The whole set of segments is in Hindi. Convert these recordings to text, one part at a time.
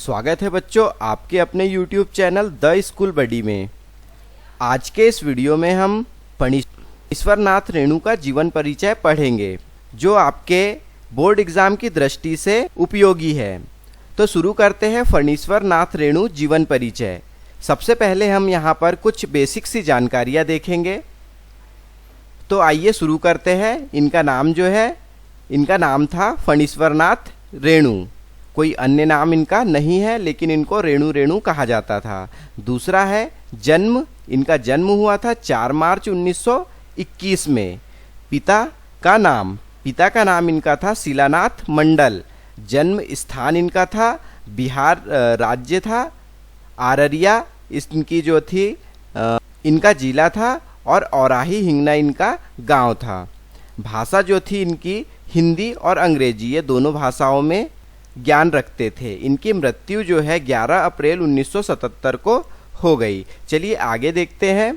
स्वागत है बच्चों आपके अपने YouTube चैनल द स्कूल बडी में। आज के इस वीडियो में हम फणीश्वर नाथ रेणु का जीवन परिचय पढ़ेंगे जो आपके बोर्ड एग्जाम की दृष्टि से उपयोगी है। तो शुरू करते हैं फणीश्वर नाथ रेणु जीवन परिचय। सबसे पहले हम यहाँ पर कुछ बेसिक सी जानकारियाँ देखेंगे। तो आइए शुरू करते हैं। इनका नाम था फणीश्वर नाथ रेणु। कोई अन्य नाम इनका नहीं है, लेकिन इनको रेणु रेणु कहा जाता था। दूसरा है जन्म। इनका जन्म हुआ था 4 मार्च 1921 में। पिता का नाम इनका था शिलानाथ मंडल। जन्म स्थान इनका था बिहार राज्य था अररिया, इनकी जो थी इनका जिला था, और औराही हिंगना इनका गांव था। भाषा जो थी इनकी हिंदी और अंग्रेजी, ये दोनों भाषाओं में ज्ञान रखते थे। इनकी मृत्यु जो है 11 अप्रैल 1977 को हो गई। चलिए आगे देखते हैं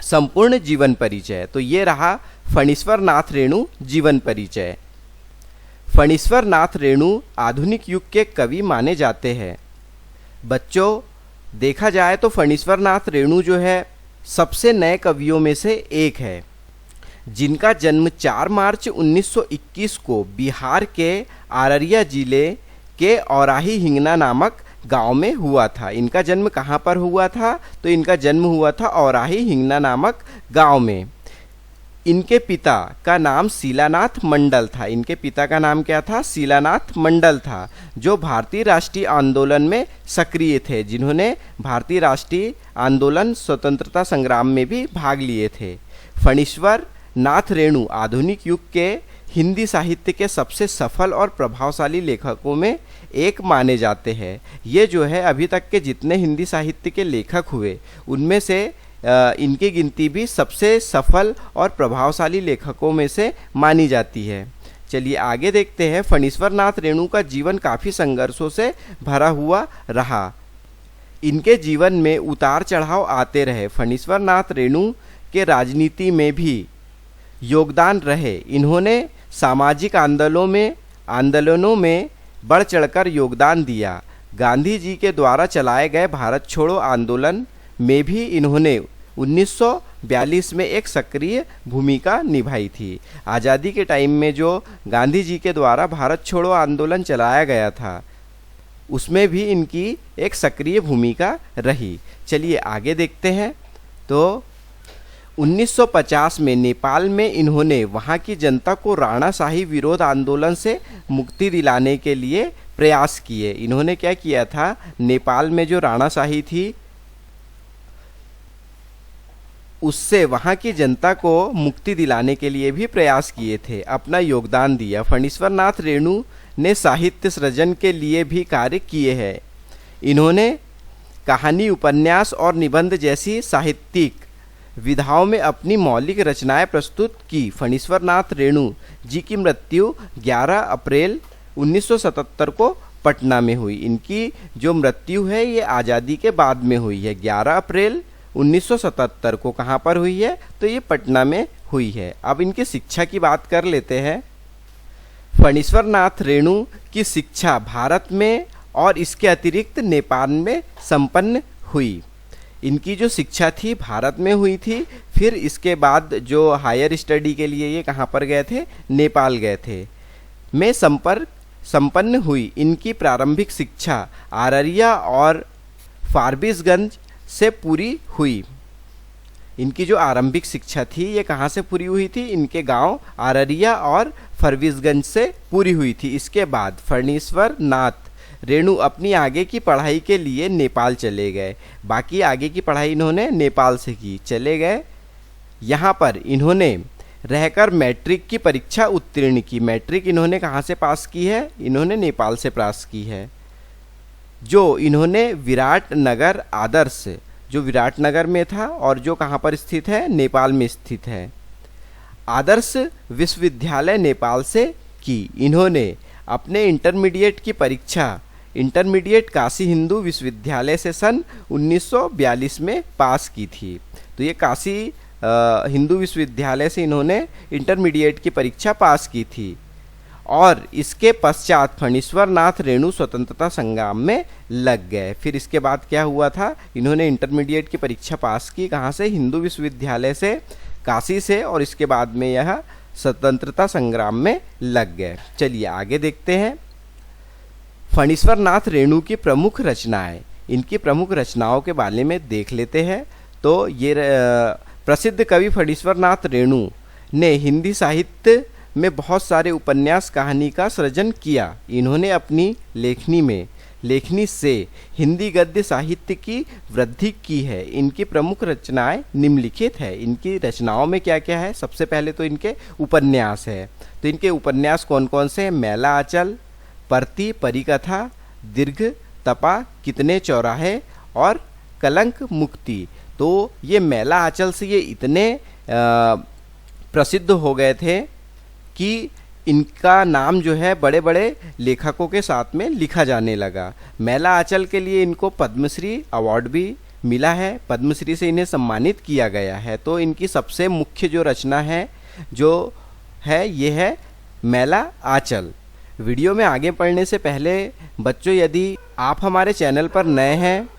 संपूर्ण जीवन परिचय। तो ये रहा फणीश्वर नाथ रेणु जीवन परिचय। फणीश्वर नाथ रेणु आधुनिक युग के कवि माने जाते हैं। बच्चों देखा जाए तो फणीश्वर नाथ रेणु जो है सबसे नए कवियों में से एक है, जिनका जन्म 4 मार्च 1921 को बिहार के अररिया जिले के औराही हिंगना नामक गांव में हुआ था। इनका जन्म कहाँ पर हुआ था? तो इनका जन्म हुआ था औराही हिंगना नामक गांव में। इनके पिता का नाम शिलानाथ मंडल था। इनके पिता का नाम क्या था? शिलानाथ मंडल था, जो भारतीय राष्ट्रीय आंदोलन में सक्रिय थे, जिन्होंने भारतीय राष्ट्रीय आंदोलन स्वतंत्रता संग्राम में भी भाग लिए थे। फणीश्वर नाथ रेणु आधुनिक युग के हिंदी साहित्य के सबसे सफल और प्रभावशाली लेखकों में एक माने जाते हैं। ये जो है अभी तक के जितने हिंदी साहित्य के लेखक हुए उनमें से इनकी गिनती भी सबसे सफल और प्रभावशाली लेखकों में से मानी जाती है। चलिए आगे देखते हैं। फणीश्वर नाथ रेणु का जीवन काफ़ी संघर्षों से भरा हुआ रहा। इनके जीवन में उतार चढ़ाव आते रहे। फणीश्वर नाथ रेणु के राजनीति में भी योगदान रहे। इन्होंने सामाजिक आंदोलनों में बढ़ चढ़कर योगदान दिया। गांधी जी के द्वारा चलाए गए भारत छोड़ो आंदोलन में भी इन्होंने 1942 में एक सक्रिय भूमिका निभाई थी। आज़ादी के टाइम में जो गांधी जी के द्वारा भारत छोड़ो आंदोलन चलाया गया था उसमें भी इनकी एक सक्रिय भूमिका रही। चलिए आगे देखते हैं। तो 1950 में नेपाल में इन्होंने वहाँ की जनता को राणाशाही विरोध आंदोलन से मुक्ति दिलाने के लिए प्रयास किए। इन्होंने क्या किया था? नेपाल में जो राणाशाही थी उससे वहाँ की जनता को मुक्ति दिलाने के लिए भी प्रयास किए थे, अपना योगदान दिया। फणीश्वर नाथ रेणु ने साहित्य सृजन के लिए भी कार्य किए हैं। इन्होंने कहानी, उपन्यास और निबंध जैसी साहित्यिक विधाओं में अपनी मौलिक रचनाएं प्रस्तुत की। फणीश्वर नाथ रेणु जी की मृत्यु 11 अप्रैल 1977 को पटना में हुई। इनकी जो मृत्यु है ये आज़ादी के बाद में हुई है। 11 अप्रैल 1977 को कहाँ पर हुई है? तो ये पटना में हुई है। अब इनकी शिक्षा की बात कर लेते हैं। फणीश्वर नाथ रेणु की शिक्षा भारत में और इसके अतिरिक्त नेपाल में संपन्न हुई। इनकी जो शिक्षा थी भारत में हुई थी, फिर इसके बाद जो हायर स्टडी के लिए ये कहाँ पर गए थे? नेपाल गए थे। में संपन्न हुई। इनकी प्रारंभिक शिक्षा अररिया और फारबिसगंज से पूरी हुई। इनकी जो आरंभिक शिक्षा थी ये कहाँ से पूरी हुई थी? इनके गांव अररिया और फारबिसगंज से पूरी हुई थी। इसके बाद फणीश्वर नाथ रेणु अपनी आगे की पढ़ाई के लिए नेपाल चले गए। बाकी आगे की पढ़ाई इन्होंने नेपाल से की, चले गए। यहाँ पर इन्होंने रहकर मैट्रिक की परीक्षा उत्तीर्ण की। मैट्रिक इन्होंने कहाँ से पास की है? इन्होंने नेपाल से पास की है। जो इन्होंने विराटनगर आदर्श, जो विराटनगर में था और जो कहाँ पर स्थित है? नेपाल में स्थित है। आदर्श विश्वविद्यालय नेपाल से की। इन्होंने अपने इंटरमीडिएट की परीक्षा इंटरमीडिएट काशी हिंदू विश्वविद्यालय से सन 1942 में पास की थी। तो ये काशी हिंदू विश्वविद्यालय से इन्होंने इंटरमीडिएट की परीक्षा पास की थी। और इसके पश्चात फणीश्वर नाथ रेणु स्वतंत्रता संग्राम में लग गए। फिर इसके बाद क्या हुआ था, इन्होंने इंटरमीडिएट की परीक्षा पास की, कहाँ से, हिंदू विश्वविद्यालय से, काशी से, और इसके बाद में यह स्वतंत्रता संग्राम में लग गए। चलिए आगे देखते हैं। फणीश्वर नाथ रेणु की प्रमुख रचनाएं, इनकी प्रमुख रचनाओं के बारे में देख लेते हैं। तो ये प्रसिद्ध कवि फणीश्वर नाथ रेणु ने हिंदी साहित्य में बहुत सारे उपन्यास कहानी का सृजन किया। इन्होंने अपनी लेखनी से हिंदी गद्य साहित्य की वृद्धि की है। इनकी प्रमुख रचनाएं निम्नलिखित है। इनकी रचनाओं में क्या क्या है, सबसे पहले तो इनके उपन्यास है। तो इनके उपन्यास कौन कौन से हैं, मैला आंचल, परती, परिकथा, दीर्घ, तपा, कितने चौराहे और कलंक मुक्ति। तो ये मैला आंचल से ये इतने प्रसिद्ध हो गए थे कि इनका नाम जो है बड़े बड़े लेखकों के साथ में लिखा जाने लगा। मैला आंचल के लिए इनको पद्मश्री अवार्ड भी मिला है, पद्मश्री से इन्हें सम्मानित किया गया है। तो इनकी सबसे मुख्य जो रचना है ये है मैला आंचल। वीडियो में आगे बढ़ने से पहले बच्चों, यदि आप हमारे चैनल पर नए हैं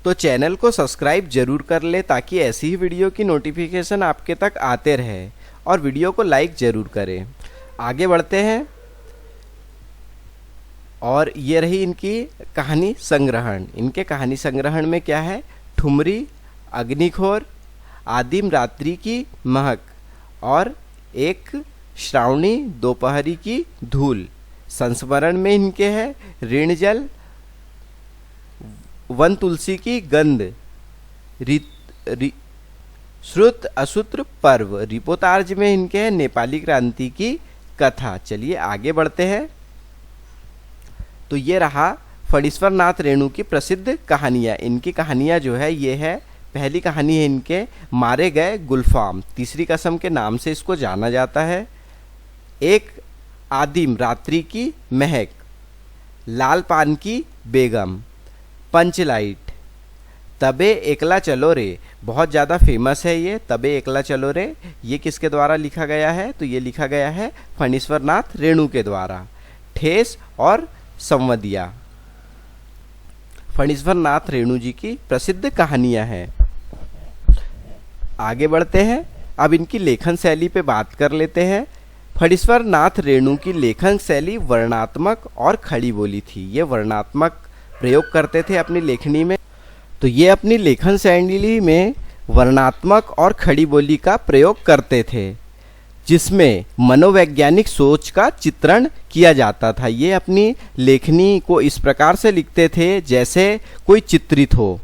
तो चैनल को सब्सक्राइब जरूर कर ले, ताकि ऐसी ही वीडियो की नोटिफिकेशन आपके तक आते रहे, और वीडियो को लाइक जरूर करें। आगे बढ़ते हैं। और ये रही इनकी कहानी संग्रहण। इनके कहानी संग्रहण में क्या है, ठुमरी, अग्निखोर, आदिम रात्रि की महक और एक श्रावणी दोपहरी की धूल। संस्मरण में इनके है ऋणजल, वन तुलसी की गंध, श्रुत असूत्र पर्व। रिपोर्तार्ज में इनके है नेपाली क्रांति की कथा। चलिए आगे बढ़ते हैं। तो ये रहा फणीश्वर नाथ रेणु की प्रसिद्ध कहानियाँ। इनकी कहानियाँ जो है ये है, पहली कहानी है इनके मारे गए गुलफाम, तीसरी कसम के नाम से इसको जाना जाता है। एक आदिम रात्रि की महक, लाल पान की बेगम, पंचलाइट, तबे एकला चलो रे, बहुत ज़्यादा फेमस है ये तबे एकला चलो रे। ये किसके द्वारा लिखा गया है, तो ये लिखा गया है फणीश्वर नाथ रेणु के द्वारा। ठेस और संवदिया फणीश्वर नाथ रेणु जी की प्रसिद्ध कहानियां हैं। आगे बढ़ते हैं। अब इनकी लेखन शैली पे बात कर लेते हैं। फणीश्वर नाथ रेणु की लेखन शैली वर्णात्मक और खड़ी बोली थी। ये वर्णात्मक प्रयोग करते थे अपनी लेखनी में। तो ये अपनी लेखन शैली में वर्णात्मक और खड़ी बोली का प्रयोग करते थे, जिसमें मनोवैज्ञानिक सोच का चित्रण किया जाता था। ये अपनी लेखनी को इस प्रकार से लिखते थे जैसे कोई चित्रित हो,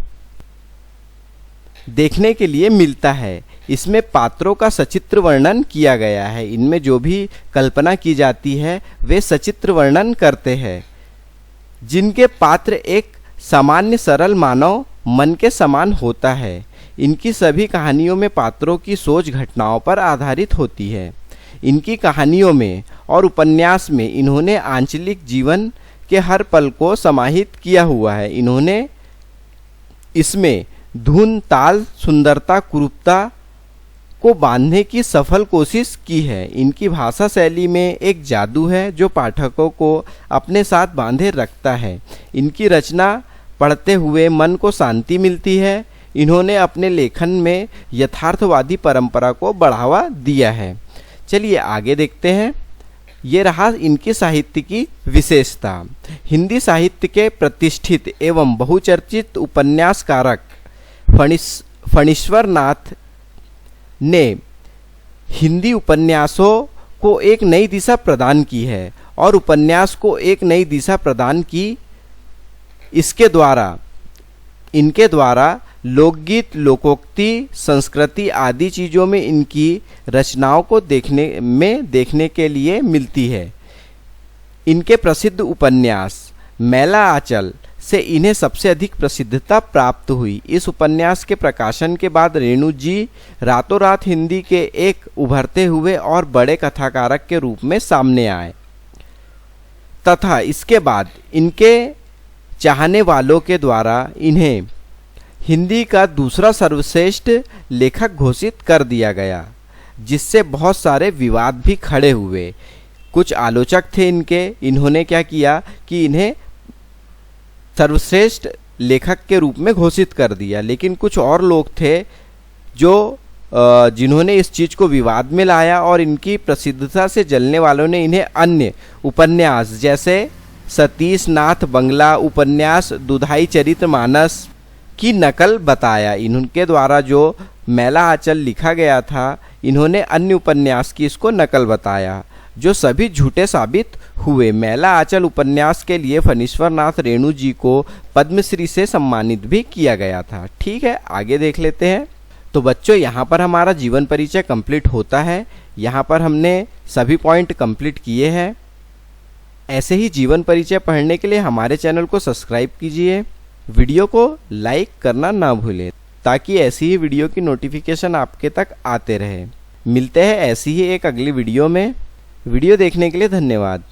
देखने के लिए मिलता है। इसमें पात्रों का सचित्र वर्णन किया गया है। इनमें जो भी कल्पना की जाती है वे सचित्र वर्णन करते हैं, जिनके पात्र एक सामान्य सरल मानव मन के समान होता है। इनकी सभी कहानियों में पात्रों की सोच घटनाओं पर आधारित होती है। इनकी कहानियों में और उपन्यास में इन्होंने आंचलिक जीवन के हर पल को समाहित किया हुआ है। इन्होंने इसमें धुन, ताल, सुंदरता, कुरूपता को बांधने की सफल कोशिश की है। इनकी भाषा शैली में एक जादू है जो पाठकों को अपने साथ बांधे रखता है। इनकी रचना पढ़ते हुए मन को शांति मिलती है। इन्होंने अपने लेखन में यथार्थवादी परंपरा को बढ़ावा दिया है। चलिए आगे देखते हैं। ये रहा इनकी साहित्य की विशेषता। हिंदी साहित्य के प्रतिष्ठित एवं बहुचर्चित उपन्यासकारक फणीश्वर नाथ ने हिंदी उपन्यासों को एक नई दिशा प्रदान की है और उपन्यास को एक नई दिशा प्रदान की। इनके द्वारा लोकगीत, लोकोक्ति, संस्कृति आदि चीज़ों में इनकी रचनाओं को देखने के लिए मिलती है। इनके प्रसिद्ध उपन्यास मैला आंचल से इन्हें सबसे अधिक प्रसिद्धता प्राप्त हुई। इस उपन्यास के प्रकाशन के बाद रेणु जी रातों रात हिंदी के एक उभरते हुए और बड़े कथाकारक के रूप में सामने आए तथा इसके बाद इनके चाहने वालों के द्वारा इन्हें हिंदी का दूसरा सर्वश्रेष्ठ लेखक घोषित कर दिया गया, जिससे बहुत सारे विवाद भी खड़े हुए। कुछ आलोचक थे इनके, इन्होंने क्या किया कि इन्हें सर्वश्रेष्ठ लेखक के रूप में घोषित कर दिया। लेकिन कुछ और लोग थे जो जिन्होंने इस चीज़ को विवाद में लाया और इनकी प्रसिद्धता से जलने वालों ने इन्हें अन्य उपन्यास जैसे सतीश नाथ बंगला उपन्यास दुधाई चरितमानस की नकल बताया। इनके द्वारा जो मैला आंचल लिखा गया था, इन्होंने अन्य उपन्यास की इसको नकल बताया, जो सभी झूठे साबित हुए। मैला आंचल उपन्यास के लिए फणीश्वर नाथ रेणु जी को पद्मश्री से सम्मानित भी किया गया था। ठीक है, आगे देख लेते हैं। तो बच्चों, यहाँ पर हमारा जीवन परिचय कंप्लीट होता है। यहाँ पर हमने सभी पॉइंट कंप्लीट किए हैं। ऐसे ही जीवन परिचय पढ़ने के लिए हमारे चैनल को सब्सक्राइब कीजिए, वीडियो को लाइक करना ना भूलें, ताकि ऐसी ही वीडियो की नोटिफिकेशन आपके तक आते रहे। मिलते हैं ऐसी ही एक अगली वीडियो में। वीडियो देखने के लिए धन्यवाद।